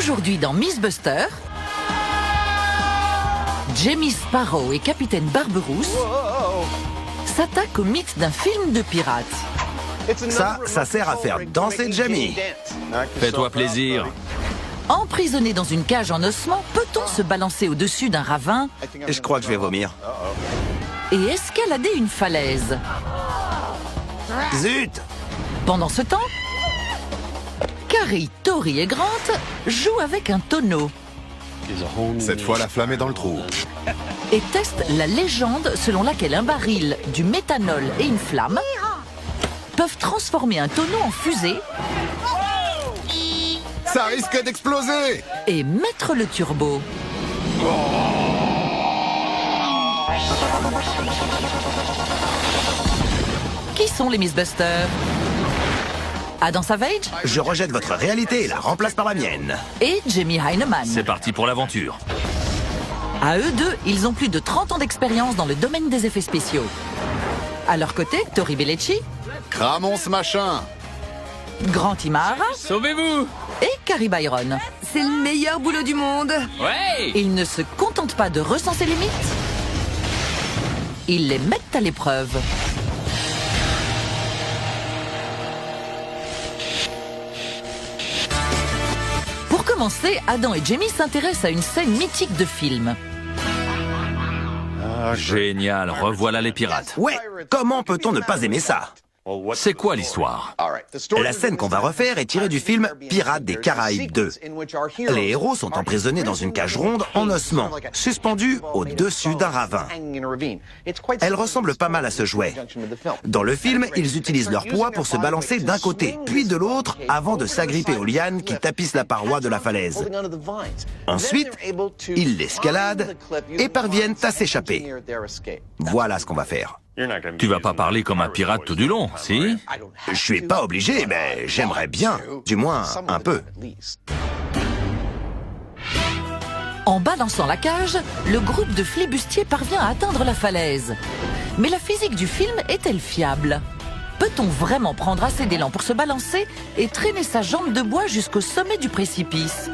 Aujourd'hui dans Mythbusters, Jamie Sparrow et Capitaine Barberousse s'attaquent au mythe d'un film de pirates. Ça sert à faire danser Jamie. Fais-toi plaisir. Emprisonné dans une cage en ossements, peut-on se balancer au-dessus d'un ravin Je crois que je vais vomir. et escalader une falaise? Zut! Pendant ce temps, Carrie, Tori et Grant jouent avec un tonneau Cette fois, la flamme est dans le trou. et testent la légende selon laquelle un baril, du méthanol et une flamme peuvent transformer un tonneau en fusée Ça risque d'exploser! et mettre le turbo. Qui sont les Mythbusters? Adam Savage Je rejette votre réalité et la remplace par la mienne. et Jamie Heineman. C'est parti pour l'aventure. À eux deux, ils ont plus de 30 ans d'expérience dans le domaine des effets spéciaux. À leur côté, Tori Belleci, Cramons ce machin! Grant Imahara Sauvez-vous! et Carrie Byron. C'est le meilleur boulot du monde. Ouais! Ils ne se contentent pas de recenser les mythes, ils les mettent à l'épreuve. Pour commencer, Adam et Jamie s'intéressent à une scène mythique de film. Génial, revoilà les pirates. Ouais, comment peut-on ne pas aimer ça? C'est quoi l'histoire? La scène qu'on va refaire est tirée du film Pirates des Caraïbes 2. Les héros sont emprisonnés dans une cage ronde en ossements, suspendus au-dessus d'un ravin. Elle ressemble pas mal à ce jouet. Dans le film, ils utilisent leur poids pour se balancer d'un côté, puis de l'autre, avant de s'agripper aux lianes qui tapissent la paroi de la falaise. Ensuite, ils l'escaladent et parviennent à s'échapper. Voilà ce qu'on va faire. Tu vas pas parler comme un pirate tout du long, si? Je suis pas obligé, mais j'aimerais bien, du moins un peu. En balançant la cage, le groupe de flibustiers parvient à atteindre la falaise. Mais la physique du film est-elle fiable? Peut-on vraiment prendre assez d'élan pour se balancer et traîner sa jambe de bois jusqu'au sommet du précipice?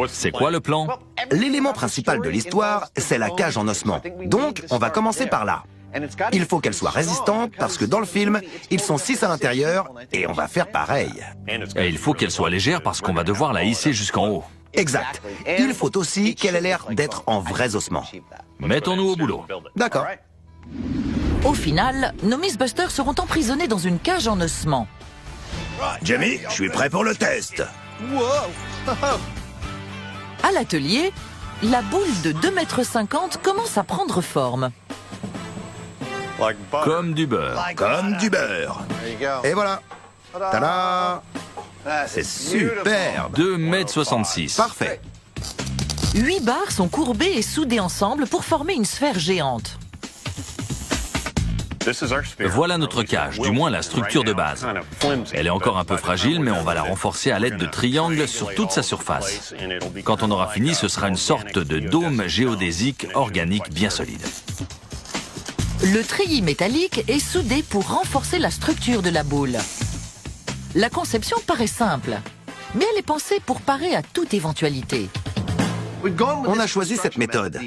C'est quoi le plan? L'élément principal de l'histoire, c'est la cage en ossements. Donc, on va commencer par là. Il faut qu'elle soit résistante parce que dans le film, ils sont 6 à l'intérieur et on va faire pareil. Et il faut qu'elle soit légère parce qu'on va devoir la hisser jusqu'en haut. Exact. Il faut aussi qu'elle ait l'air d'être en vrais ossements. Mettons-nous au boulot. D'accord. Au final, nos Mythbusters seront emprisonnés dans une cage en ossements. Jamie, je suis prêt pour le test. À l'atelier, la boule de 2,50 m commence à prendre forme. Comme du beurre. Comme du beurre. Et voilà. Tada! C'est super. 2,66 m. Parfait. 8 barres sont courbées et soudées ensemble pour former une sphère géante. Voilà notre cage, du moins la structure de base. Elle est encore un peu fragile, mais on va la renforcer à l'aide de triangles sur toute sa surface. Quand on aura fini, ce sera une sorte de dôme géodésique organique bien solide. Le treillis métallique est soudé pour renforcer la structure de la boule. La conception paraît simple, mais elle est pensée pour parer à toute éventualité. On a choisi cette méthode.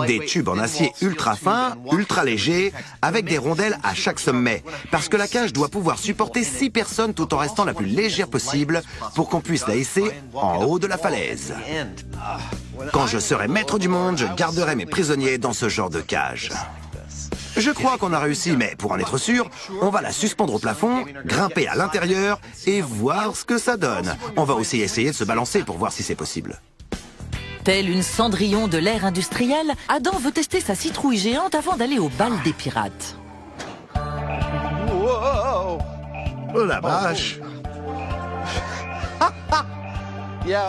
Des tubes en acier ultra fins, ultra légers, avec des rondelles à chaque sommet. Parce que la cage doit pouvoir supporter 6 personnes tout en restant la plus légère possible pour qu'on puisse la hisser en haut de la falaise. Quand je serai maître du monde, je garderai mes prisonniers dans ce genre de cage. Je crois qu'on a réussi, mais pour en être sûr, on va la suspendre au plafond, grimper à l'intérieur et voir ce que ça donne. On va aussi essayer de se balancer pour voir si c'est possible. Telle une Cendrillon de l'ère industrielle, Adam veut tester sa citrouille géante avant d'aller au bal des pirates. Oh la vache!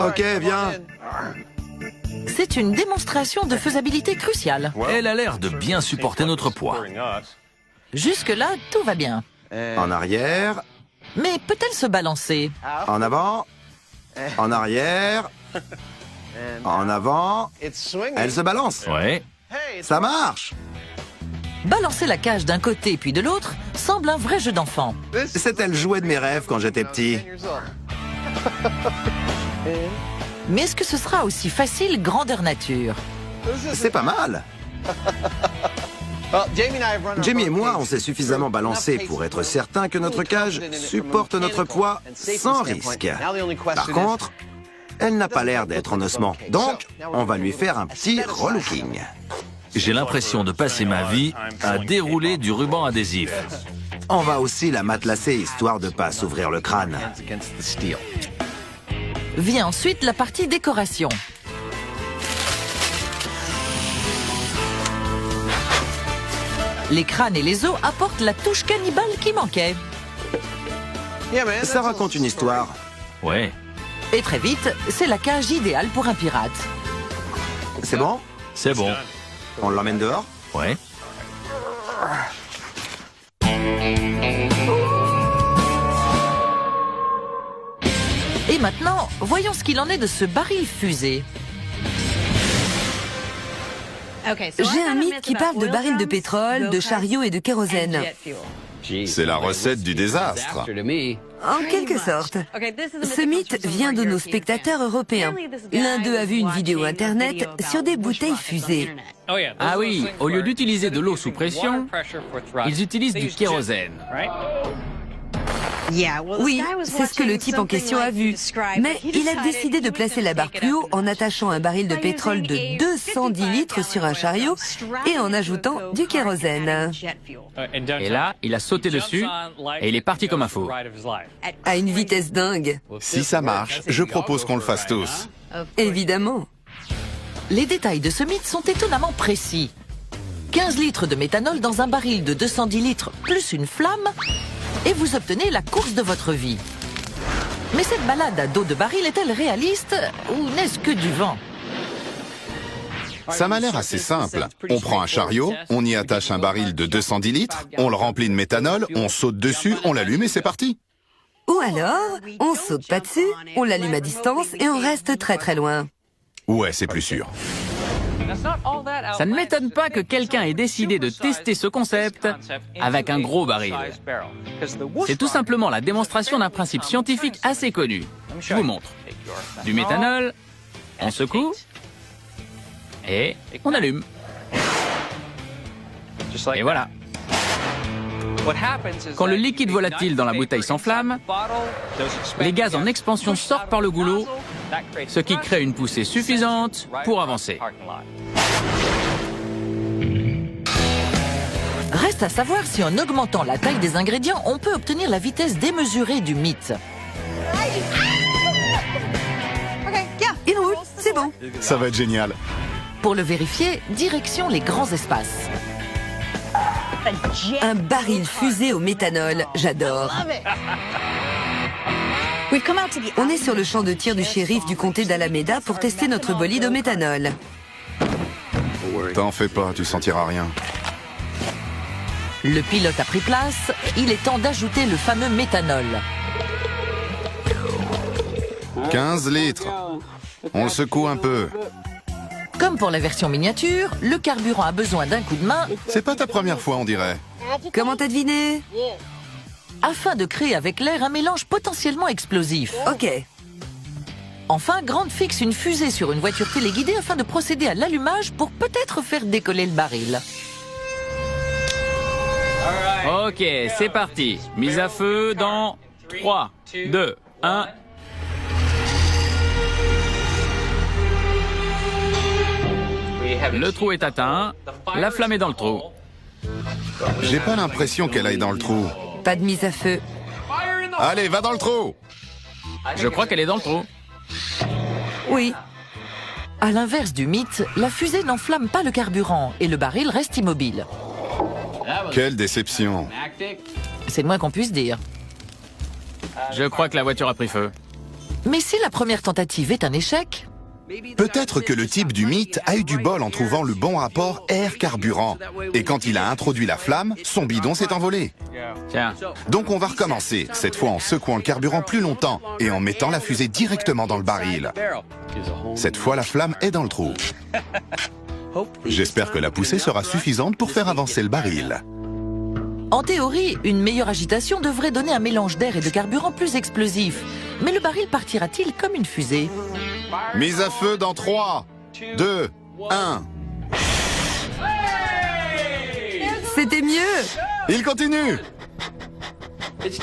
Ok, viens. C'est une démonstration de faisabilité cruciale. Elle a l'air de bien supporter notre poids. Jusque-là, tout va bien. En arrière, Mais peut-elle se balancer? en avant, en arrière, en avant. Elle se balance. Ouais. Ça marche. Balancer la cage d'un côté puis de l'autre semble un vrai jeu d'enfant. C'était le jouet de mes rêves quand j'étais petit. Mais est-ce que ce sera aussi facile grandeur nature? C'est pas mal. Jamie et moi, on s'est suffisamment balancé pour être certain que notre cage supporte notre poids sans risque. Par contre, elle n'a pas l'air d'être en ossement. Donc, on va lui faire un petit relooking. J'ai l'impression de passer ma vie à dérouler du ruban adhésif. On va aussi la matelasser histoire de pas s'ouvrir le crâne. Vient ensuite la partie décoration. Les crânes et les os apportent la touche cannibale qui manquait. Ça raconte une histoire. Ouais. Et très vite, c'est la cage idéale pour un pirate. C'est bon? C'est bon. On l'emmène dehors? Ouais. Et maintenant, voyons ce qu'il en est de ce baril fusée. J'ai un mythe qui parle de barils de pétrole, de chariots et de kérosène. C'est la recette du désastre. En quelque sorte. Ce mythe vient de nos spectateurs européens. L'un d'eux a vu une vidéo internet sur des bouteilles fusées. Ah oui, au lieu d'utiliser de l'eau sous pression, ils utilisent du kérosène. Oui, c'est ce que le type en question a vu. Mais il a décidé de placer la barre plus haut en attachant un baril de pétrole de 210 litres sur un chariot et en ajoutant du kérosène. Et là, il a sauté dessus et il est parti comme un fou. À une vitesse dingue. Si ça marche, je propose qu'on le fasse tous. Évidemment. Les détails de ce mythe sont étonnamment précis. 15 litres de méthanol dans un baril de 210 litres plus une flamme, et vous obtenez la course de votre vie. Mais cette balade à dos de baril est-elle réaliste ou n'est-ce que du vent? Ça m'a l'air assez simple. On prend un chariot, on y attache un baril de 210 litres, on le remplit de méthanol, on saute dessus, on l'allume et c'est parti. Ou alors, on saute pas dessus, on l'allume à distance et on reste très très loin. Ouais, c'est plus sûr. Ça ne m'étonne pas que quelqu'un ait décidé de tester ce concept avec un gros baril. C'est tout simplement la démonstration d'un principe scientifique assez connu. Je vous montre. Du méthanol, on secoue et on allume. Et voilà. Quand le liquide volatile dans la bouteille s'enflamme, les gaz en expansion sortent par le goulot, ce qui crée une poussée suffisante pour avancer. Reste à savoir si en augmentant la taille des ingrédients, on peut obtenir la vitesse démesurée du mythe. Il roule, c'est bon. Ça va être génial. Pour le vérifier, direction les grands espaces. Un baril fusé au méthanol, j'adore. On est sur le champ de tir du shérif du comté d'Alameda pour tester notre bolide au méthanol. T'en fais pas, tu sentiras rien. Le pilote a pris place, il est temps d'ajouter le fameux méthanol. 15 litres. On le secoue un peu. Comme pour la version miniature, le carburant a besoin d'un coup de main C'est pas ta première fois, on dirait. Comment t'as deviné? afin de créer avec l'air un mélange potentiellement explosif. Ok. Enfin, Grant fixe une fusée sur une voiture téléguidée afin de procéder à l'allumage pour peut-être faire décoller le baril. Ok, c'est parti. Mise à feu dans 3, 2, 1... Le trou est atteint, la flamme est dans le trou. J'ai pas l'impression qu'elle aille dans le trou. Pas de mise à feu. Allez, va dans le trou! Je crois qu'elle est dans le trou. Oui. À l'inverse du mythe, la fusée n'enflamme pas le carburant et le baril reste immobile. Quelle déception. C'est le moins qu'on puisse dire. Je crois que la voiture a pris feu. Mais si la première tentative est un échec, Peut-être que le type du mythe a eu du bol en trouvant le bon rapport air-carburant. Et quand il a introduit la flamme, son bidon s'est envolé. Tiens, Donc on va recommencer, cette fois en secouant le carburant plus longtemps et en mettant la fusée directement dans le baril. Cette fois, la flamme est dans le trou. J'espère que la poussée sera suffisante pour faire avancer le baril. en théorie, une meilleure agitation devrait donner un mélange d'air et de carburant plus explosif. Mais le baril partira-t-il comme une fusée? Mise à feu dans 3, 2, 1. C'était mieux. Il continue.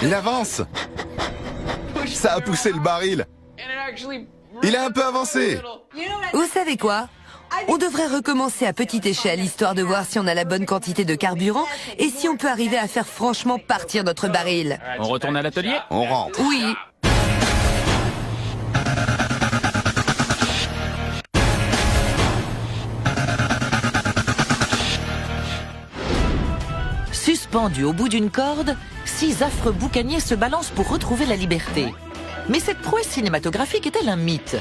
Il avance. Ça a poussé le baril. Il a un peu avancé. Vous savez quoi? On devrait recommencer à petite échelle, histoire de voir si on a la bonne quantité de carburant et si on peut arriver à faire franchement partir notre baril. On retourne à l'atelier? On rentre. Oui. Suspendus au bout d'une corde, 6 affreux boucaniers se balancent pour retrouver la liberté. Mais cette prouesse cinématographique est-elle un mythe?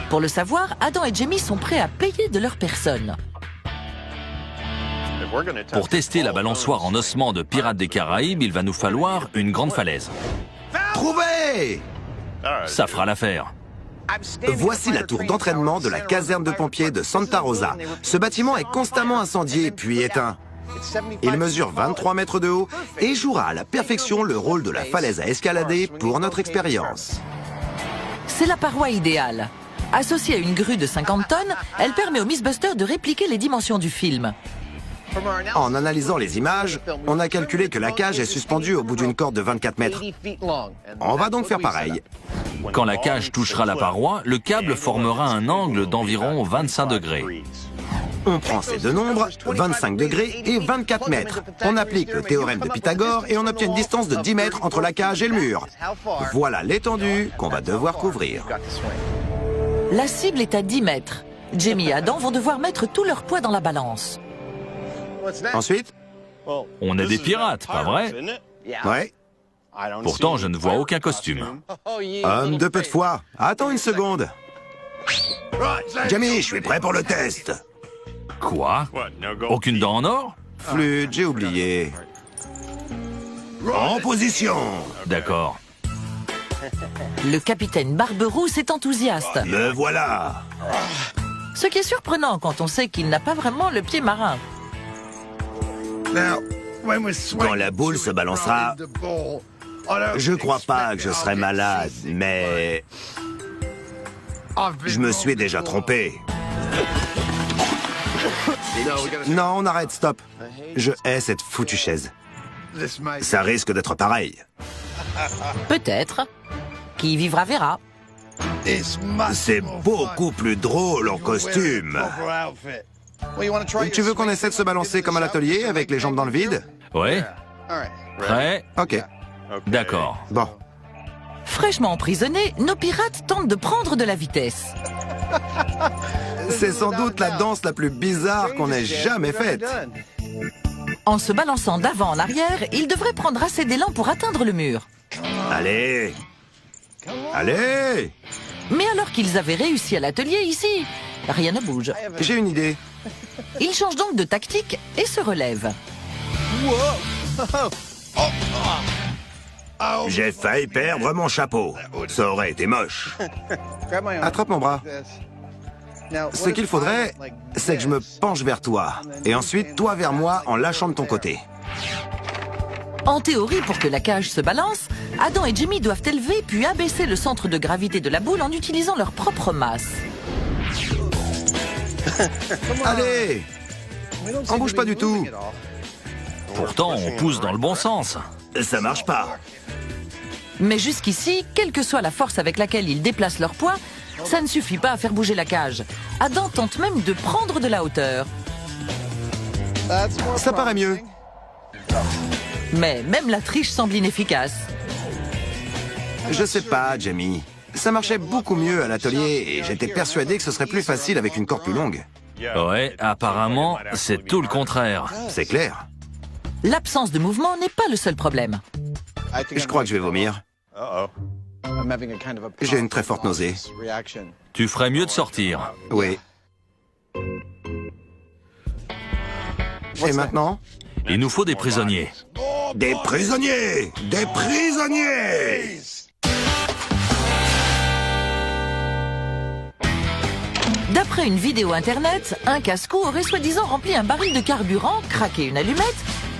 Pour le savoir, Adam et Jamie sont prêts à payer de leur personne. Pour tester la balançoire en ossements de Pirates des Caraïbes, il va nous falloir une grande falaise. Trouvé! Ça fera l'affaire. Voici la tour d'entraînement de la caserne de pompiers de Santa Rosa. Ce bâtiment est constamment incendié puis éteint. Il mesure 23 mètres de haut et jouera à la perfection le rôle de la falaise à escalader pour notre expérience. C'est la paroi idéale. Associée à une grue de 50 tonnes, elle permet aux Mythbusters de répliquer les dimensions du film. En analysant les images, on a calculé que la cage est suspendue au bout d'une corde de 24 mètres. On va donc faire pareil. Quand la cage touchera la paroi, le câble formera un angle d'environ 25 degrés. On prend ces deux nombres, 25 degrés et 24 mètres. On applique le théorème de Pythagore et on obtient une distance de 10 mètres entre la cage et le mur. Voilà l'étendue qu'on va devoir couvrir. La cible est à 10 mètres. Jamie et Adam vont devoir mettre tout leur poids dans la balance. Ensuite, On est des pirates, pas vrai? ouais, Pourtant, je ne vois aucun costume. homme de peu de foi. Attends une seconde. Jamie, je suis prêt pour le test. Quoi? Aucune dent en or? Flûte, j'ai oublié. En position. D'accord. Le capitaine Barberousse est enthousiaste. Le voilà. Ce qui est surprenant quand on sait qu'il n'a pas vraiment le pied marin. Quand la boule se balancera, je crois pas que je serai malade, mais je me suis déjà trompé. Non, on arrête, stop. Je hais cette foutue chaise. Ça risque d'être pareil. Peut-être. Qui vivra verra. C'est beaucoup plus drôle en costume. Tu veux qu'on essaie de se balancer comme à l'atelier, avec les jambes dans le vide? Ouais? Prêt? Ok, D'accord. bon. Fraîchement emprisonnés, nos pirates tentent de prendre de la vitesse. C'est sans doute la danse la plus bizarre qu'on ait jamais faite. En se balançant d'avant en arrière, ils devraient prendre assez d'élan pour atteindre le mur. Allez! Allez! Mais alors qu'ils avaient réussi à l'atelier ici, rien ne bouge. J'ai une idée. Ils changent donc de tactique et se relèvent. J'ai failli perdre mon chapeau. Ça aurait été moche. Attrape mon bras. Ce qu'il faudrait, c'est que je me penche vers toi. Et ensuite, toi vers moi en lâchant de ton côté. En théorie, pour que la cage se balance, Adam et Jamie doivent élever puis abaisser le centre de gravité de la boule en utilisant leur propre masse. Allez! On bouge pas du tout. Pourtant, on pousse dans le bon sens. Ça marche pas. Mais jusqu'ici, quelle que soit la force avec laquelle ils déplacent leur poids, ça ne suffit pas à faire bouger la cage. Adam tente même de prendre de la hauteur. Ça paraît mieux. Mais même la triche semble inefficace. Je sais pas, Jamie. Ça marchait beaucoup mieux à l'atelier et j'étais persuadé que ce serait plus facile avec une corde plus longue. Ouais, apparemment, c'est tout le contraire. C'est clair. L'absence de mouvement n'est pas le seul problème. Je crois que je vais vomir. J'ai une très forte nausée. Tu ferais mieux de sortir. Oui. Et maintenant? Il nous faut des prisonniers. Des prisonniers! Des prisonniers! D'après une vidéo internet, un casse-cou aurait soi-disant rempli un baril de carburant, craqué une allumette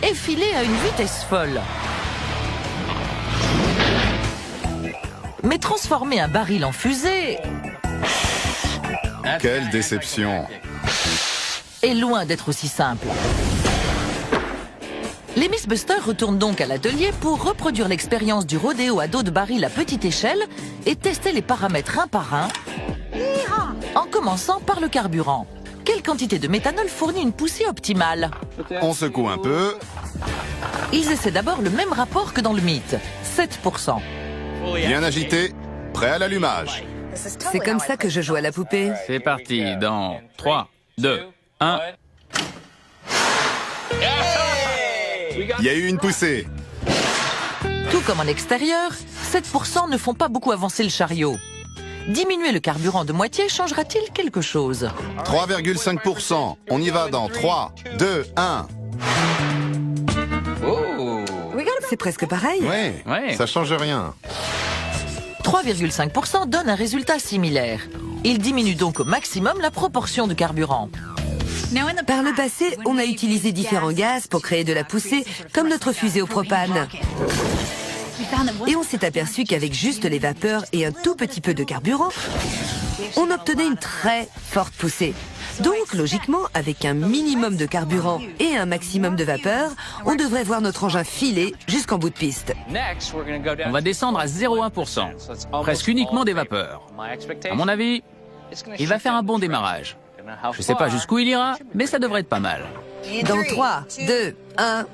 et filé à une vitesse folle. Mais transformer un baril en fusée Quelle déception! est loin d'être aussi simple. Les Mythbusters retournent donc à l'atelier pour reproduire l'expérience du rodéo à dos de baril à petite échelle et tester les paramètres un par un, en commençant par le carburant. Quelle quantité de méthanol fournit une poussée optimale? On secoue un peu. Ils essaient d'abord le même rapport que dans le mythe, 7%. Bien agité. Prêt à l'allumage. C'est comme ça que je joue à la poupée. C'est parti dans 3, 2, 1. Il y a eu une poussée. Tout comme en extérieur, 7% ne font pas beaucoup avancer le chariot. Diminuer le carburant de moitié changera-t-il quelque chose? 3,5%. On y va dans 3, 2, 1. C'est presque pareil. Ouais, ça change rien. 3,5% donne un résultat similaire. Il diminue donc au maximum la proportion de carburant. Par le passé, on a utilisé différents gaz pour créer de la poussée, comme notre fusée au propane. Et on s'est aperçu qu'avec juste les vapeurs et un tout petit peu de carburant, on obtenait une très forte poussée. Donc, logiquement, avec un minimum de carburant et un maximum de vapeur, on devrait voir notre engin filer jusqu'en bout de piste. On va descendre à 0,1%, presque uniquement des vapeurs. À mon avis, il va faire un bon démarrage. Je ne sais pas jusqu'où il ira, mais ça devrait être pas mal. Dans 3, 2, 1...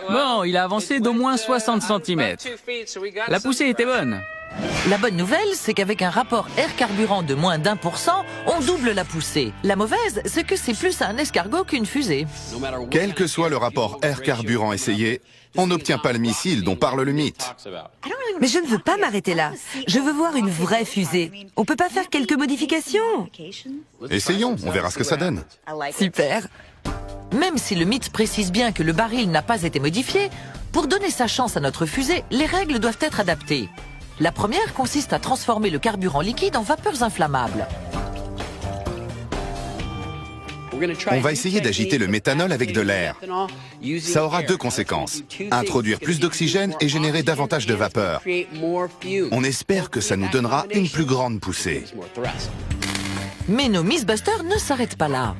Bon, il a avancé d'au moins 60 cm. La poussée était bonne. La bonne nouvelle, c'est qu'avec un rapport air-carburant de moins d'1%, on double la poussée. La mauvaise, c'est que c'est plus un escargot qu'une fusée. Quel que soit le rapport air-carburant essayé, on n'obtient pas le missile dont parle le mythe. Mais je ne veux pas m'arrêter là. Je veux voir une vraie fusée. On peut pas faire quelques modifications? Essayons, on verra ce que ça donne. Super. Même si le mythe précise bien que le baril n'a pas été modifié, pour donner sa chance à notre fusée, les règles doivent être adaptées. La première consiste à transformer le carburant liquide en vapeurs inflammables. On va essayer d'agiter le méthanol avec de l'air. Ça aura deux conséquences. Introduire plus d'oxygène et générer davantage de vapeur. On espère que ça nous donnera une plus grande poussée. Mais nos Mythbusters ne s'arrêtent pas là.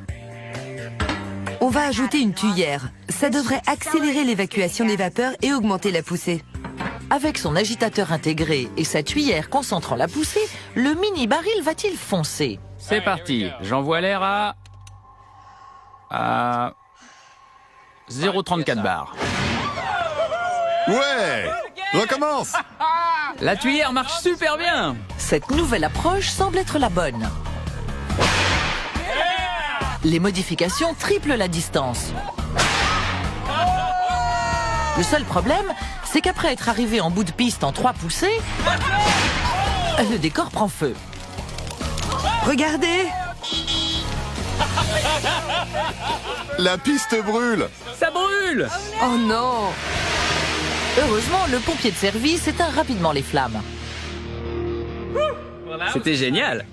On va ajouter une tuyère. Ça devrait accélérer l'évacuation des vapeurs et augmenter la poussée. Avec son agitateur intégré et sa tuyère concentrant la poussée, le mini-baril va-t-il foncer? C'est parti, j'envoie l'air à 0,34 bar. Ouais! Recommence! La tuyère marche super bien. Cette nouvelle approche semble être la bonne. Les modifications triplent la distance. Le seul problème, c'est qu'après être arrivé en bout de piste en 3 poussées, le décor prend feu. Regardez! La piste brûle! Ça brûle. Oh non! Heureusement, le pompier de service éteint rapidement les flammes. C'était génial.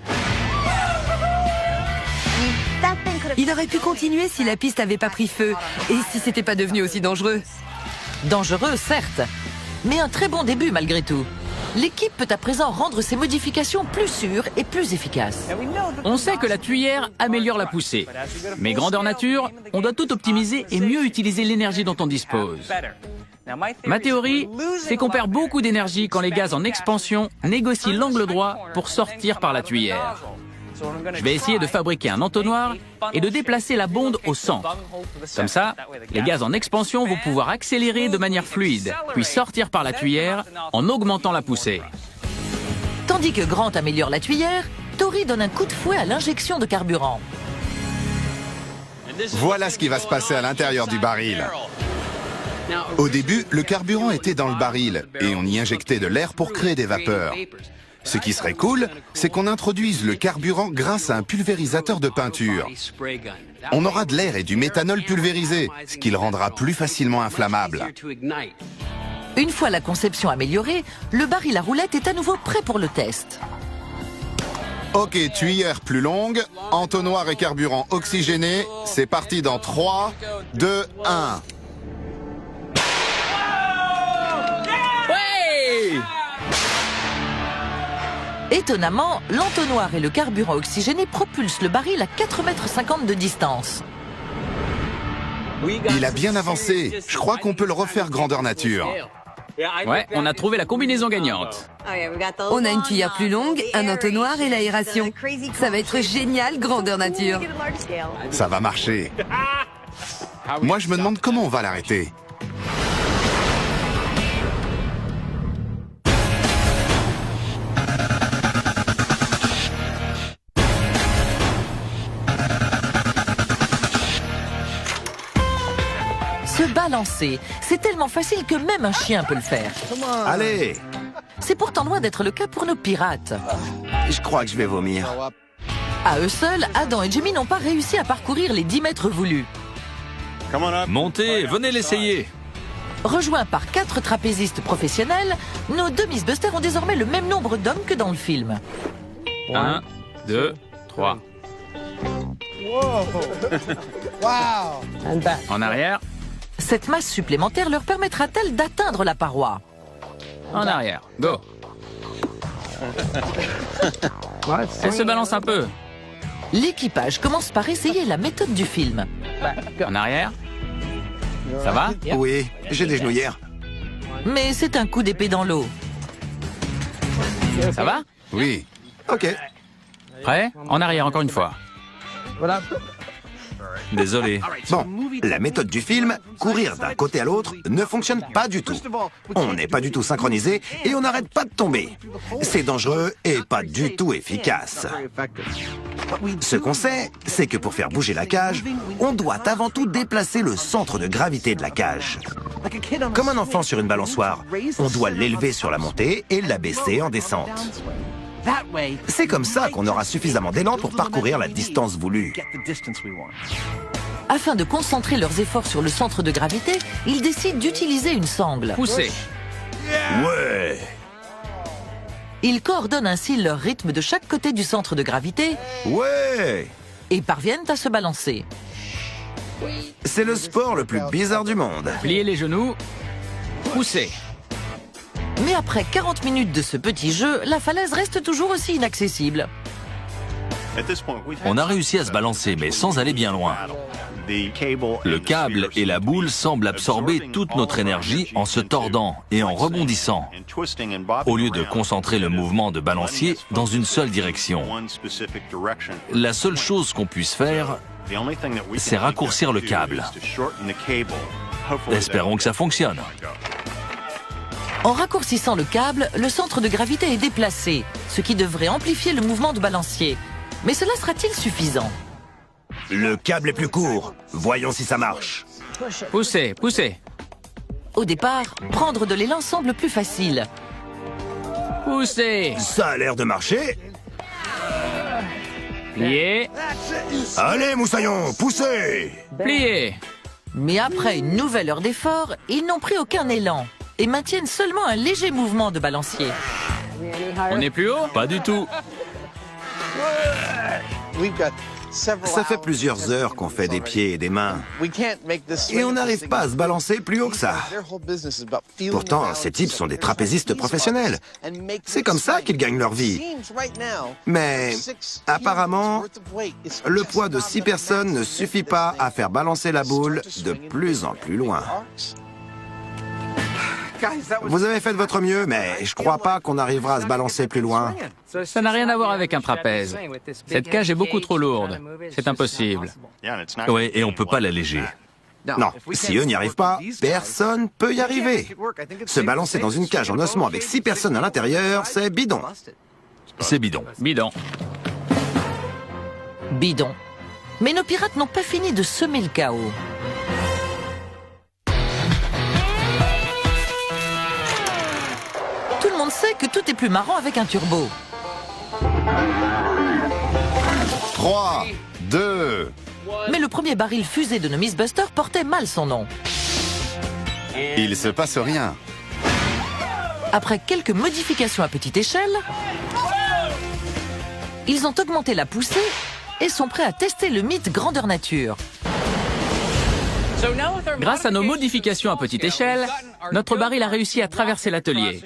Il aurait pu continuer si la piste avait pas pris feu et si c'était pas devenu aussi dangereux. Dangereux, certes, mais un très bon début malgré tout. L'équipe peut à présent rendre ses modifications plus sûres et plus efficaces. On sait que la tuyère améliore la poussée. Mais grandeur nature, on doit tout optimiser et mieux utiliser l'énergie dont on dispose. Ma théorie, c'est qu'on perd beaucoup d'énergie quand les gaz en expansion négocient l'angle droit pour sortir par la tuyère. Je vais essayer de fabriquer un entonnoir et de déplacer la bonde au centre. Comme ça, les gaz en expansion vont pouvoir accélérer de manière fluide, puis sortir par la tuyère en augmentant la poussée. Tandis que Grant améliore la tuyère, Tori donne un coup de fouet à l'injection de carburant. Voilà ce qui va se passer à l'intérieur du baril. Au début, le carburant était dans le baril et on y injectait de l'air pour créer des vapeurs. Ce qui serait cool, c'est qu'on introduise le carburant grâce à un pulvérisateur de peinture. On aura de l'air et du méthanol pulvérisé, ce qui le rendra plus facilement inflammable. Une fois la conception améliorée, le baril à roulettes est à nouveau prêt pour le test. Ok, tuyère plus longue, entonnoir et carburant oxygéné, c'est parti dans 3, 2, 1. Étonnamment, l'entonnoir et le carburant oxygéné propulsent le baril à 4,50 m de distance. Il a bien avancé. Je crois qu'on peut le refaire grandeur nature. Ouais, on a trouvé la combinaison gagnante. On a une cuillère plus longue, un entonnoir et l'aération. Ça va être génial, grandeur nature. Ça va marcher. Moi, je me demande comment on va l'arrêter. Se balancer, c'est tellement facile que même un chien peut le faire. Allez, C'est pourtant loin d'être le cas pour nos pirates. je crois que je vais vomir. À eux seuls, Adam et Jimmy n'ont pas réussi à parcourir les 10 mètres voulus. Montez, venez l'essayer. Rejoints par 4 trapézistes professionnels, nos 2 Mythbusters ont désormais le même nombre d'hommes que dans le film. 1, 2, 3. En arrière, Cette masse supplémentaire leur permettra-t-elle d'atteindre la paroi? en arrière. Go. Elle se balance un peu. L'équipage commence par essayer la méthode du film. En arrière. Ça va? Oui, j'ai des genouillères. Mais c'est un coup d'épée dans l'eau. Ça va? Oui. Ok. Prêt? En arrière encore une fois. Désolé. Bon, la méthode du film, courir d'un côté à l'autre, ne fonctionne pas du tout. On n'est pas du tout synchronisé et on n'arrête pas de tomber. C'est dangereux et pas du tout efficace. Ce qu'on sait, c'est que pour faire bouger la cage, on doit avant tout déplacer le centre de gravité de la cage. Comme un enfant sur une balançoire, on doit l'élever sur la montée et l'abaisser en descente. C'est comme ça qu'on aura suffisamment d'élan pour parcourir la distance voulue. Afin de concentrer leurs efforts sur le centre de gravité, ils décident d'utiliser une sangle. Poussez. Ouais! Ils coordonnent ainsi leur rythme de chaque côté du centre de gravité Ouais! et parviennent à se balancer. C'est le sport le plus bizarre du monde. Pliez les genoux. Poussez. Mais après 40 minutes de ce petit jeu, la falaise reste toujours aussi inaccessible. On a réussi à se balancer, mais sans aller bien loin. Le câble et la boule semblent absorber toute notre énergie en se tordant et en rebondissant, au lieu de concentrer le mouvement de balancier dans une seule direction. La seule chose qu'on puisse faire, c'est raccourcir le câble. Espérons que ça fonctionne. En raccourcissant le câble, le centre de gravité est déplacé, ce qui devrait amplifier le mouvement de balancier. Mais cela sera-t-il suffisant? Le câble est plus court. Voyons si ça marche. Poussez, poussez. Au départ, prendre de l'élan semble plus facile. Poussez. Ça a l'air de marcher. Pliez. Allez, moussaillon, poussez! Pliez. Mais après une nouvelle heure d'effort, ils n'ont pris aucun élan et maintiennent seulement un léger mouvement de balancier. On est plus haut? Pas du tout. Ça fait plusieurs heures qu'on fait des pieds et des mains. Et on n'arrive pas à se balancer plus haut que ça. Pourtant, ces types sont des trapézistes professionnels. C'est comme ça qu'ils gagnent leur vie. Mais apparemment, le poids de 6 personnes ne suffit pas à faire balancer la boule de plus en plus loin. Vous avez fait de votre mieux, mais je crois pas qu'on arrivera à se balancer plus loin. Ça n'a rien à voir avec un trapèze. Cette cage est beaucoup trop lourde. C'est impossible. Ouais, et on peut pas l'alléger. Non, si eux n'y arrivent pas, personne peut y arriver. Se balancer dans une cage en ossement avec 6 personnes à l'intérieur, c'est bidon. C'est bidon. Bidon. Bidon. Mais nos pirates n'ont pas fini de semer le chaos. Tout le monde sait que tout est plus marrant avec un turbo. 3, 2... Mais le premier baril fusée de nos Mythbusters portait mal son nom. Il se passe rien. Après quelques modifications à petite échelle, ils ont augmenté la poussée et sont prêts à tester le mythe grandeur nature. Grâce à nos modifications à petite échelle, notre baril a réussi à traverser l'atelier.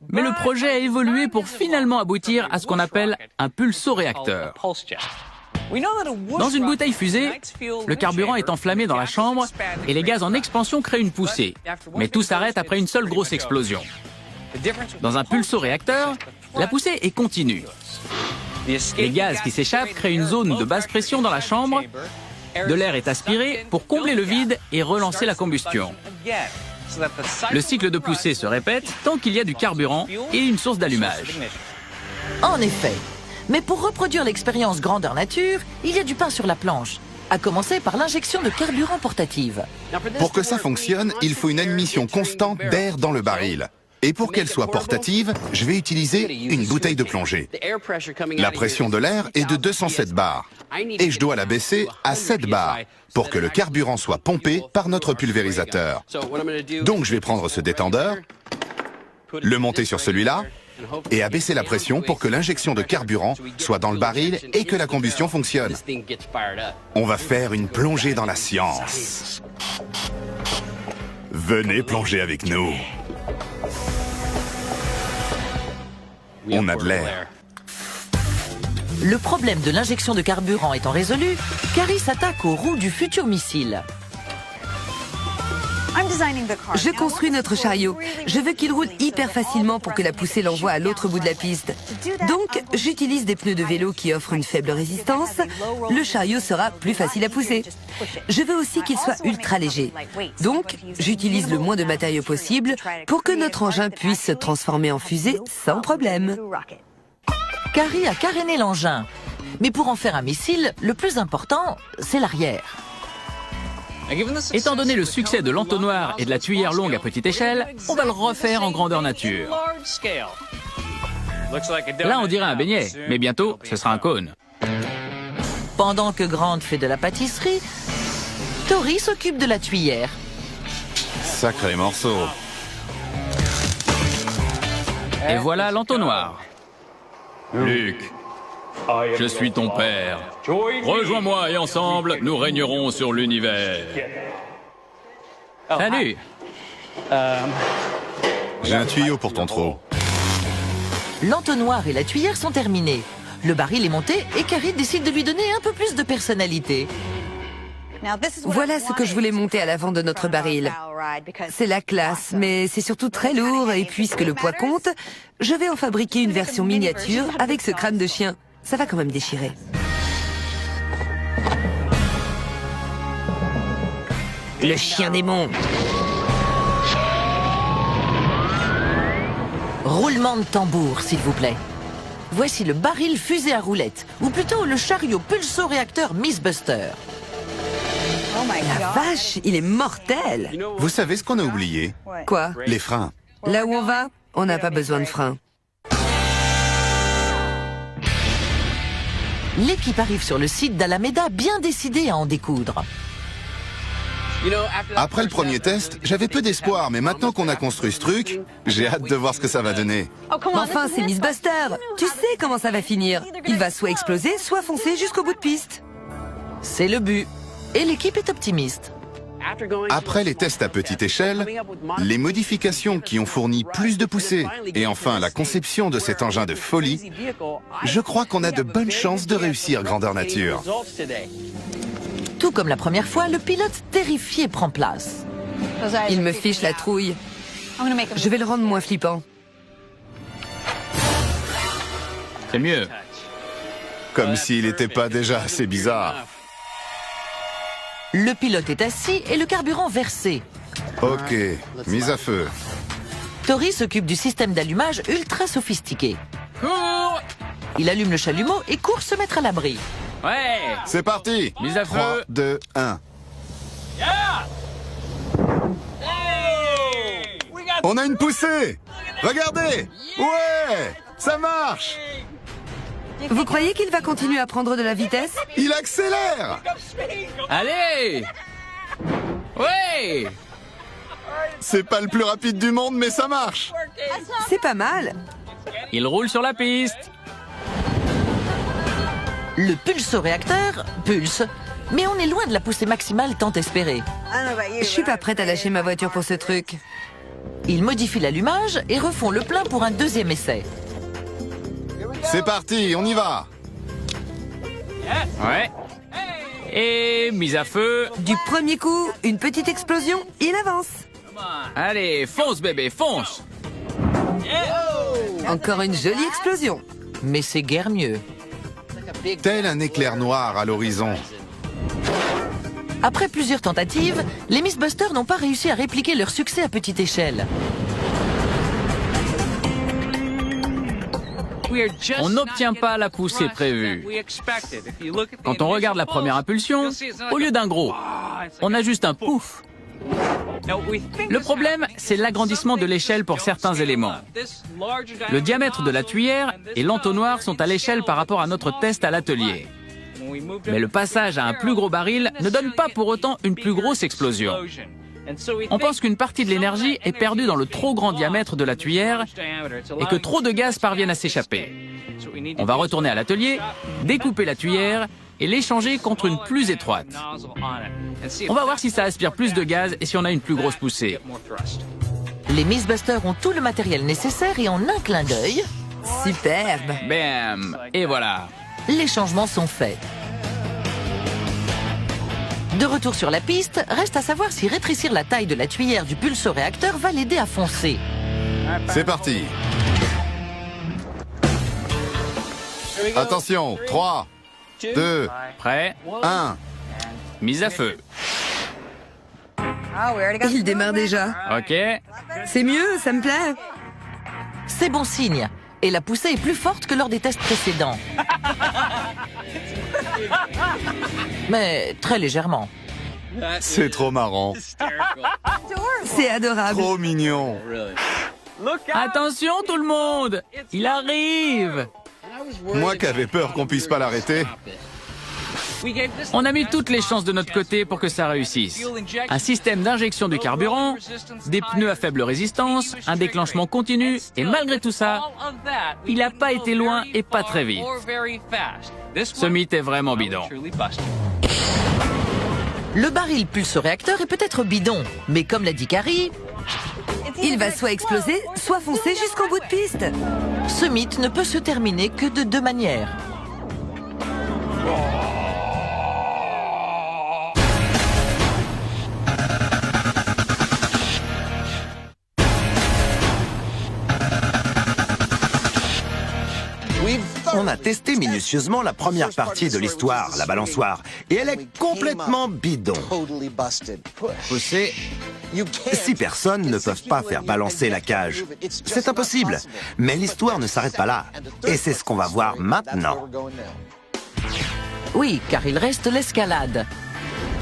Mais le projet a évolué pour finalement aboutir à ce qu'on appelle un pulsoréacteur. Dans une bouteille fusée, le carburant est enflammé dans la chambre et les gaz en expansion créent une poussée. Mais tout s'arrête après une seule grosse explosion. Dans un pulsoréacteur, la poussée est continue. Les gaz qui s'échappent créent une zone de basse pression dans la chambre. De l'air est aspiré pour combler le vide et relancer la combustion. Le cycle de poussée se répète tant qu'il y a du carburant et une source d'allumage. En effet. Mais pour reproduire l'expérience grandeur nature, il y a du pain sur la planche. À commencer par l'injection de carburant portative. Pour que ça fonctionne, il faut une admission constante d'air dans le baril. Et pour qu'elle soit portative, je vais utiliser une bouteille de plongée. La pression de l'air est de 207 bars. Et je dois la baisser à 7 bars pour que le carburant soit pompé par notre pulvérisateur. Donc je vais prendre ce détendeur, le monter sur celui-là, et abaisser la pression pour que l'injection de carburant soit dans le baril et que la combustion fonctionne. On va faire une plongée dans la science. Venez plonger avec nous. On a de l'air. Le problème de l'injection de carburant étant résolu, Carrie s'attaque aux roues du futur missile. Je construis notre chariot. Je veux qu'il roule hyper facilement pour que la poussée l'envoie à l'autre bout de la piste. Donc, j'utilise des pneus de vélo qui offrent une faible résistance. Le chariot sera plus facile à pousser. Je veux aussi qu'il soit ultra léger. Donc, j'utilise le moins de matériaux possible pour que notre engin puisse se transformer en fusée sans problème. Carrie a caréné l'engin. Mais pour en faire un missile, le plus important, c'est l'arrière. Étant donné le succès de l'entonnoir et de la tuyère longue à petite échelle, on va le refaire en grandeur nature. Là, on dirait un beignet, mais bientôt, ce sera un cône. Pendant que Grant fait de la pâtisserie, Tori s'occupe de la tuyère. Sacré morceau. Et voilà l'entonnoir. Luc, je suis ton père. Rejoins-moi et ensemble, nous régnerons sur l'univers. Salut. J'ai un tuyau pour ton trou. L'entonnoir et la tuyère sont terminés. Le baril est monté et Carrie décide de lui donner un peu plus de personnalité. Voilà ce que je voulais monter à l'avant de notre baril. C'est la classe, mais c'est surtout très lourd et puisque le poids compte, je vais en fabriquer une version miniature avec ce crâne de chien. Ça va quand même déchirer. Le chien démon. Roulement de tambour, s'il vous plaît. Voici le baril fusée à roulettes, ou plutôt le chariot pulsoréacteur Mythbuster. La vache, il est mortel. Vous savez ce qu'on a oublié? Quoi? Les freins. Là où on va, on n'a pas besoin de freins. L'équipe arrive sur le site d'Alameda bien décidée à en découdre. Après le premier test, j'avais peu d'espoir, mais maintenant qu'on a construit ce truc, j'ai hâte de voir ce que ça va donner. Mais enfin, c'est Mythbuster. Tu sais comment ça va finir. Il va soit exploser, soit foncer jusqu'au bout de piste. C'est le but. Et l'équipe est optimiste. Après les tests à petite échelle, les modifications qui ont fourni plus de poussée et enfin la conception de cet engin de folie, je crois qu'on a de bonnes chances de réussir grandeur nature. Tout comme la première fois, le pilote terrifié prend place. Il me fiche la trouille. Je vais le rendre moins flippant. C'est mieux. Comme s'il n'était pas déjà assez bizarre. Le pilote est assis et le carburant versé. Ok, mise à feu. Tori s'occupe du système d'allumage ultra sophistiqué. Cours. Il allume le chalumeau et court se mettre à l'abri. Ouais. C'est parti. Mise à 3, feu. 2, 1. On a une poussée. Regardez. Ouais, ça marche. Vous croyez qu'il va continuer à prendre de la vitesse? Il accélère. Allez. Ouais. C'est pas le plus rapide du monde, mais ça marche. C'est pas mal. Il roule sur la piste. Le pulsoréacteur pulse, mais on est loin de la poussée maximale tant espérée. Je suis pas prête à lâcher ma voiture pour ce truc. Ils modifient l'allumage et refont le plein pour un deuxième essai. C'est parti, on y va. Ouais. Et mise à feu. Du premier coup, une petite explosion, il avance. Allez, fonce bébé, fonce. Encore une jolie explosion. Mais c'est guère mieux. Tel un éclair noir à l'horizon. Après plusieurs tentatives, les Mythbusters n'ont pas réussi à répliquer leur succès à petite échelle. On n'obtient pas la poussée prévue. Quand on regarde la première impulsion, au lieu d'un gros, on a juste un pouf. Le problème, c'est l'agrandissement de l'échelle pour certains éléments. Le diamètre de la tuyère et l'entonnoir sont à l'échelle par rapport à notre test à l'atelier. Mais le passage à un plus gros baril ne donne pas pour autant une plus grosse explosion. On pense qu'une partie de l'énergie est perdue dans le trop grand diamètre de la tuyère et que trop de gaz parviennent à s'échapper. On va retourner à l'atelier, découper la tuyère et l'échanger contre une plus étroite. On va voir si ça aspire plus de gaz et si on a une plus grosse poussée. Les Mythbusters ont tout le matériel nécessaire et en un clin d'œil, Superbe. Bam! Et voilà. les changements sont faits. De retour sur la piste, reste à savoir si rétrécir la taille de la tuyère du pulsoréacteur va l'aider à foncer. C'est parti. Attention, 3, 2, Prêt? 1. Mise à feu. Il démarre déjà. Ok. C'est mieux, ça me plaît. C'est bon signe. Et la poussée est plus forte que lors des tests précédents. Mais très légèrement. C'est trop marrant. C'est adorable. Trop mignon. Attention tout le monde! Il arrive! Moi qui avais peur qu'on puisse pas l'arrêter. On a mis toutes les chances de notre côté pour que ça réussisse. Un système d'injection du carburant, des pneus à faible résistance, un déclenchement continu, et malgré tout ça, il n'a pas été loin et pas très vite. Ce mythe est vraiment bidon. Le baril pulsoréacteur est peut-être bidon, mais comme l'a dit Carrie, Il va soit exploser, soit foncer jusqu'au bout de piste. ce mythe ne peut se terminer que de deux manières. On a testé minutieusement la première partie de l'histoire, la balançoire, et elle est complètement bidon. Poussez. 6 personnes ne peuvent pas faire balancer la cage. C'est impossible. Mais l'histoire ne s'arrête pas là. Et c'est ce qu'on va voir maintenant. Oui, car il reste l'escalade.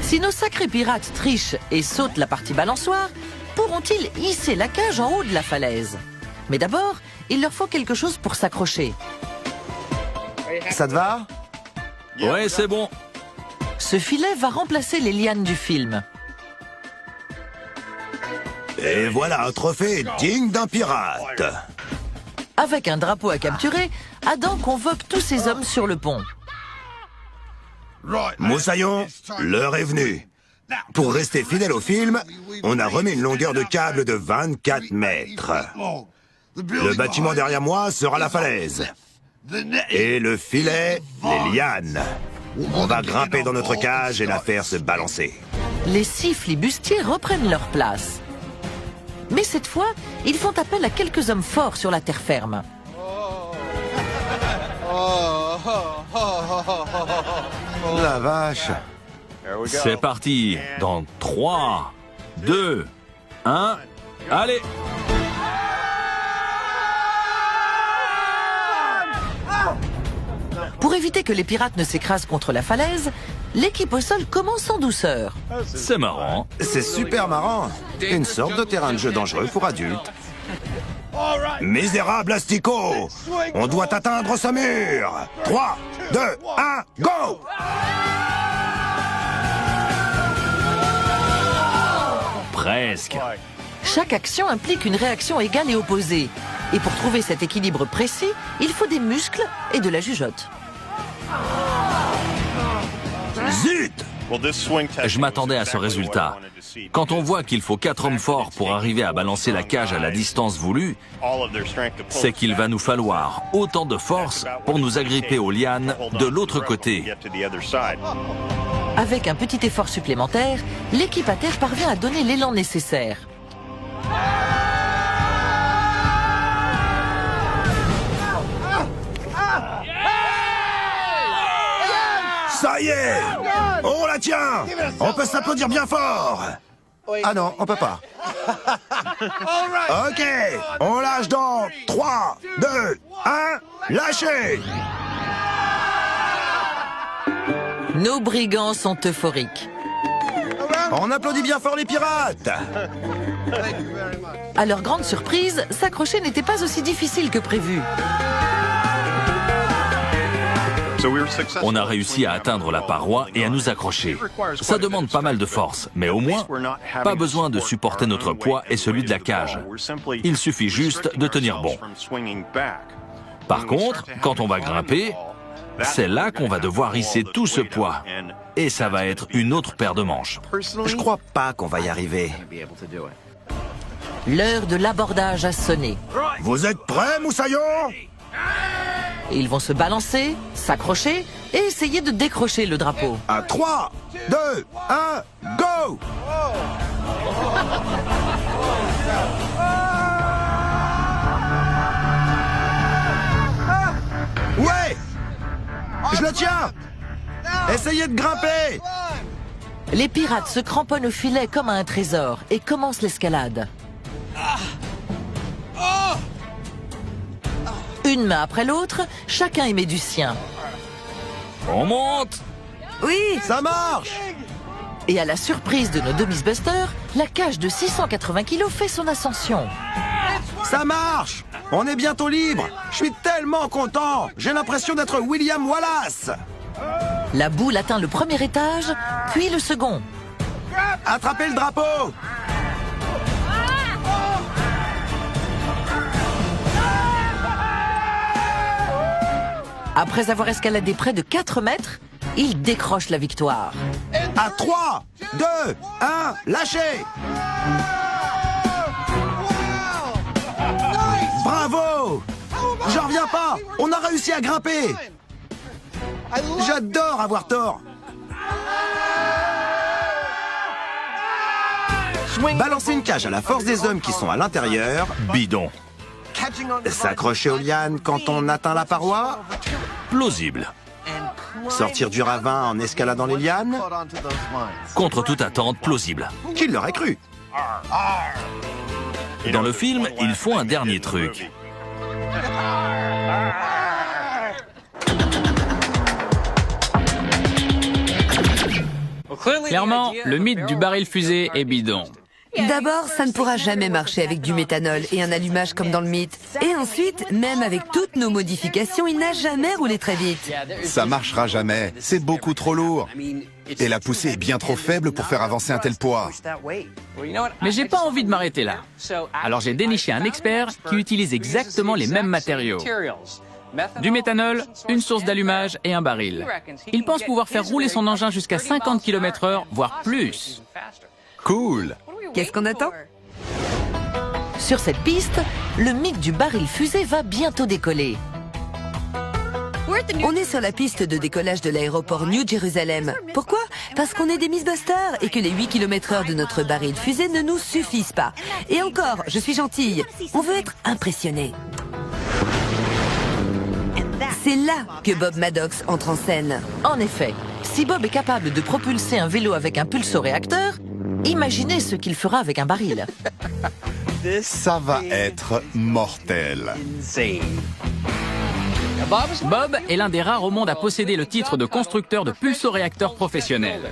Si nos sacrés pirates trichent et sautent la partie balançoire, pourront-ils hisser la cage en haut de la falaise? Mais d'abord, il leur faut quelque chose pour s'accrocher. Ça te va? Ouais, c'est bon. Ce filet va remplacer les lianes du film. Et voilà un trophée digne d'un pirate. Avec un drapeau à capturer, Adam convoque tous ses hommes sur le pont. Moussaillon, l'heure est venue. Pour rester fidèle au film, on a remis une longueur de câble de 24 mètres. Le bâtiment derrière moi sera la falaise. Et le filet, les lianes. On va grimper dans notre cage et la faire se balancer. Les 6 flibustiers reprennent leur place. Mais cette fois, ils font appel à quelques hommes forts sur la terre ferme. La vache. C'est parti. Dans 3, 2, 1, allez. Pour éviter que les pirates ne s'écrasent contre la falaise, l'équipe au sol commence en douceur. C'est marrant. C'est super marrant. Une sorte de terrain de jeu dangereux pour adultes. Misérable asticot! On doit atteindre ce mur! 3, 2, 1, go! Presque. Chaque action implique une réaction égale et opposée. Et pour trouver cet équilibre précis, il faut des muscles et de la jugeote. Zut! Je m'attendais à ce résultat. Quand on voit qu'il faut 4 hommes forts pour arriver à balancer la cage à la distance voulue, c'est qu'il va nous falloir autant de force pour nous agripper aux lianes de l'autre côté. Avec un petit effort supplémentaire, l'équipe à terre parvient à donner l'élan nécessaire. Ça y est! On la tient! On peut s'applaudir bien fort! Ah non, on peut pas. Ok, on lâche dans 3, 2, 1, lâchez! Nos brigands sont euphoriques. On applaudit bien fort les pirates! À leur grande surprise, s'accrocher n'était pas aussi difficile que prévu. On a réussi à atteindre la paroi et à nous accrocher. Ça demande pas mal de force, mais au moins, pas besoin de supporter notre poids et celui de la cage. Il suffit juste de tenir bon. Par contre, quand on va grimper, c'est là qu'on va devoir hisser tout ce poids. Et ça va être une autre paire de manches. Je crois pas qu'on va y arriver. L'heure de l'abordage a sonné. Vous êtes prêts, moussaillons? Ils vont se balancer, s'accrocher et essayer de décrocher le drapeau. À 3, 2, 1, go! Ouais! Je le tiens! Essayez de grimper! Les pirates se cramponnent au filet comme à un trésor et commencent l'escalade. Une main après l'autre, chacun y met du sien. On monte! Oui, Ça marche! Et à la surprise de nos deux Mythbusters, la cage de 680 kilos fait son ascension. Ça marche! On est bientôt libre! Je suis tellement content! J'ai l'impression d'être William Wallace! La boule atteint le premier étage, puis le second. Attrapez le drapeau! Après avoir escaladé près de 4 mètres, ils décrochent la victoire. À 3, 2, 1, lâchez! Bravo! J'en reviens pas! On a réussi à grimper! J'adore avoir tort! Balancer une cage à la force des hommes qui sont à l'intérieur, Bidon. s'accrocher aux lianes quand on atteint la paroi, Plausible. sortir du ravin en escaladant les lianes, Contre toute attente, plausible. qui l'aurait cru? Dans le film, ils font un dernier truc. Clairement, le mythe du baril fusée est bidon. d'abord, ça ne pourra jamais marcher avec du méthanol et un allumage comme dans le mythe. Et ensuite, même avec toutes nos modifications, il n'a jamais roulé très vite. Ça marchera jamais, c'est beaucoup trop lourd. Et la poussée est bien trop faible pour faire avancer un tel poids. Mais j'ai pas envie de m'arrêter là. Alors j'ai déniché un expert qui utilise exactement les mêmes matériaux. Du méthanol, une source d'allumage et un baril. Il pense pouvoir faire rouler son engin jusqu'à 50 km/h, voire plus. Cool! Qu'est-ce qu'on attend? Sur cette piste, le mythe du baril fusée va bientôt décoller. On est sur la piste de décollage de l'aéroport New Jerusalem. Pourquoi? Parce qu'on est des Mythbusters et que les 8 km/h de notre baril fusée ne nous suffisent pas. Et encore, je suis gentille, on veut être impressionné. C'est là que Bob Maddox entre en scène. En effet, si Bob est capable de propulser un vélo avec un pulsoréacteur, imaginez ce qu'il fera avec un baril. Ça va être mortel. Bob est l'un des rares au monde à posséder le titre de constructeur de pulsoréacteurs professionnel.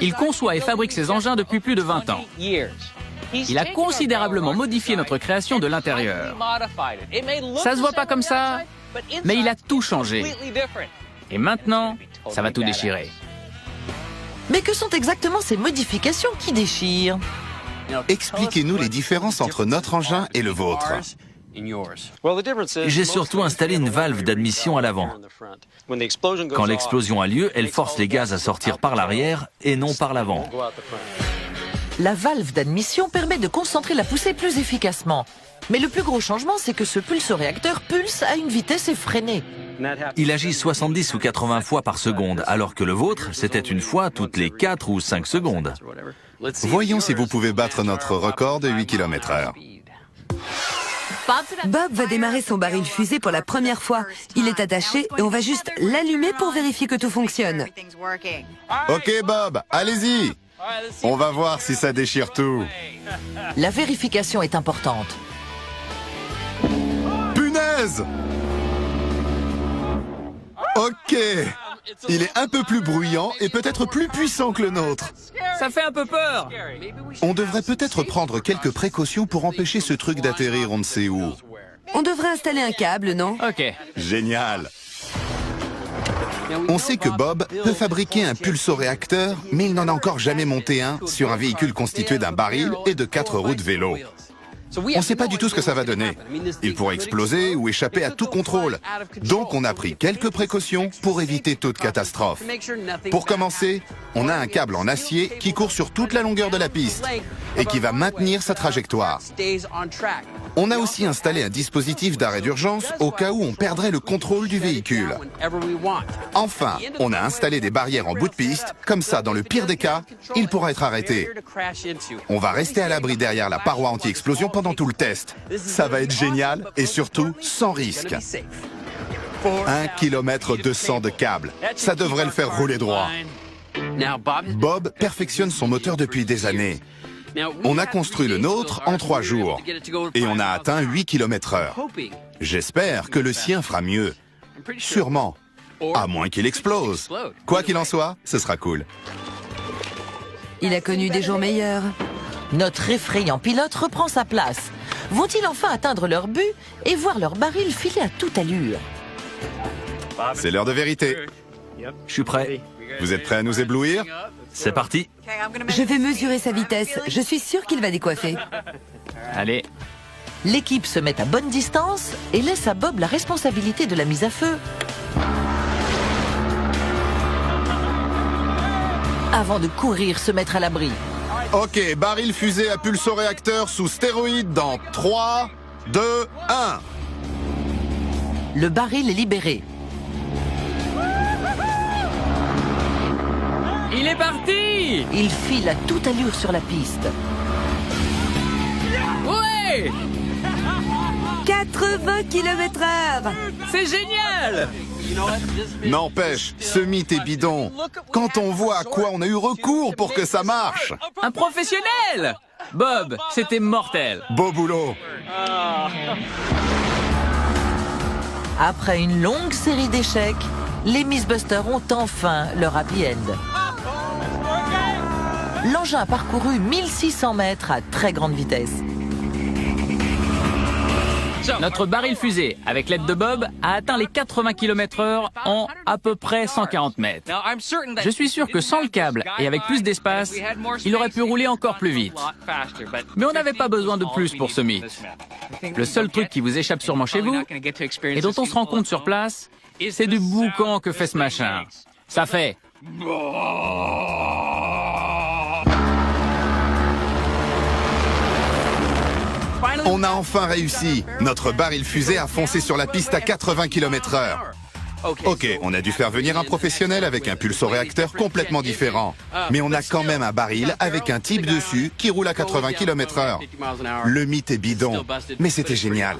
Il conçoit et fabrique ses engins depuis plus de 20 ans. Il a considérablement modifié notre création de l'intérieur. Ça se voit pas comme ça, mais il a tout changé. Et maintenant, ça va tout déchirer. Mais que sont exactement ces modifications qui déchirent? Expliquez-nous les différences entre notre engin et le vôtre. J'ai surtout installé une valve d'admission à l'avant. Quand l'explosion a lieu, elle force les gaz à sortir par l'arrière et non par l'avant. La valve d'admission permet de concentrer la poussée plus efficacement. Mais le plus gros changement, c'est que ce pulsoréacteur pulse à une vitesse effrénée. Il agit 70 ou 80 fois par seconde, alors que le vôtre, c'était une fois toutes les 4 ou 5 secondes. Voyons si vous pouvez battre notre record de 8 km/h. Bob va démarrer son baril fusée pour la première fois. Il est attaché et on va juste l'allumer pour vérifier que tout fonctionne. Ok Bob, allez-y. On va voir si ça déchire tout. La vérification est importante. Punaise! Ok. Il est un peu plus bruyant et peut-être plus puissant que le nôtre. Ça fait un peu peur. On devrait peut-être prendre quelques précautions pour empêcher ce truc d'atterrir on ne sait où. On devrait installer un câble, non? Ok. Génial. On sait que Bob peut fabriquer un pulsoréacteur, mais il n'en a encore jamais monté un sur un véhicule constitué d'un baril et de 4 roues de vélo. On ne sait pas du tout ce que ça va donner. Il pourrait exploser ou échapper à tout contrôle. Donc on a pris quelques précautions pour éviter toute catastrophe. Pour commencer, on a un câble en acier qui court sur toute la longueur de la piste et qui va maintenir sa trajectoire. On a aussi installé un dispositif d'arrêt d'urgence au cas où on perdrait le contrôle du véhicule. Enfin, on a installé des barrières en bout de piste, comme ça, dans le pire des cas, il pourra être arrêté. On va rester à l'abri derrière la paroi anti-explosion pendant tout le test. Ça va être génial et surtout sans risque. 1 km 200 de câble, ça devrait le faire rouler droit. Bob perfectionne son moteur depuis des années. On a construit le nôtre en 3 jours et on a atteint 8 km/h. J'espère que le sien fera mieux. Sûrement. À moins qu'il explose. Quoi qu'il en soit, ce sera cool. Il a connu des jours meilleurs. Notre effrayant pilote reprend sa place. Vont-ils enfin atteindre leur but et voir leur baril filer à toute allure? C'est l'heure de vérité. Je suis prêt. Vous êtes prêts à nous éblouir? C'est parti. Je vais mesurer sa vitesse. Je suis sûre qu'il va décoiffer. Allez. L'équipe se met à bonne distance et laisse à Bob la responsabilité de la mise à feu. Avant de courir se mettre à l'abri. Ok, baril fusée à pulsoréacteur sous stéroïdes dans 3, 2, 1. Le baril est libéré. Il est parti! Il file à toute allure sur la piste. Ouais! 80 km/h. C'est génial! N'empêche, ce mythe est bidon. Quand on voit à quoi on a eu recours pour que ça marche. Un professionnel! Bob, c'était mortel. Beau boulot. Après une longue série d'échecs, les Mythbusters ont enfin leur happy end. L'engin a parcouru 1600 mètres à très grande vitesse. Notre baril fusée, avec l'aide de Bob, a atteint les 80 km/h en à peu près 140 mètres. Je suis sûr que sans le câble et avec plus d'espace, il aurait pu rouler encore plus vite. Mais on n'avait pas besoin de plus pour ce mythe. Le seul truc qui vous échappe sûrement chez vous, et dont on se rend compte sur place, c'est du boucan que fait ce machin. Ça fait... On a enfin réussi. Notre baril fusée a foncé sur la piste à 80 km/h. Ok, on a dû faire venir un professionnel avec un pulsoréacteur complètement différent. Mais on a quand même un baril avec un type dessus qui roule à 80 km/h. Le mythe est bidon, mais c'était génial.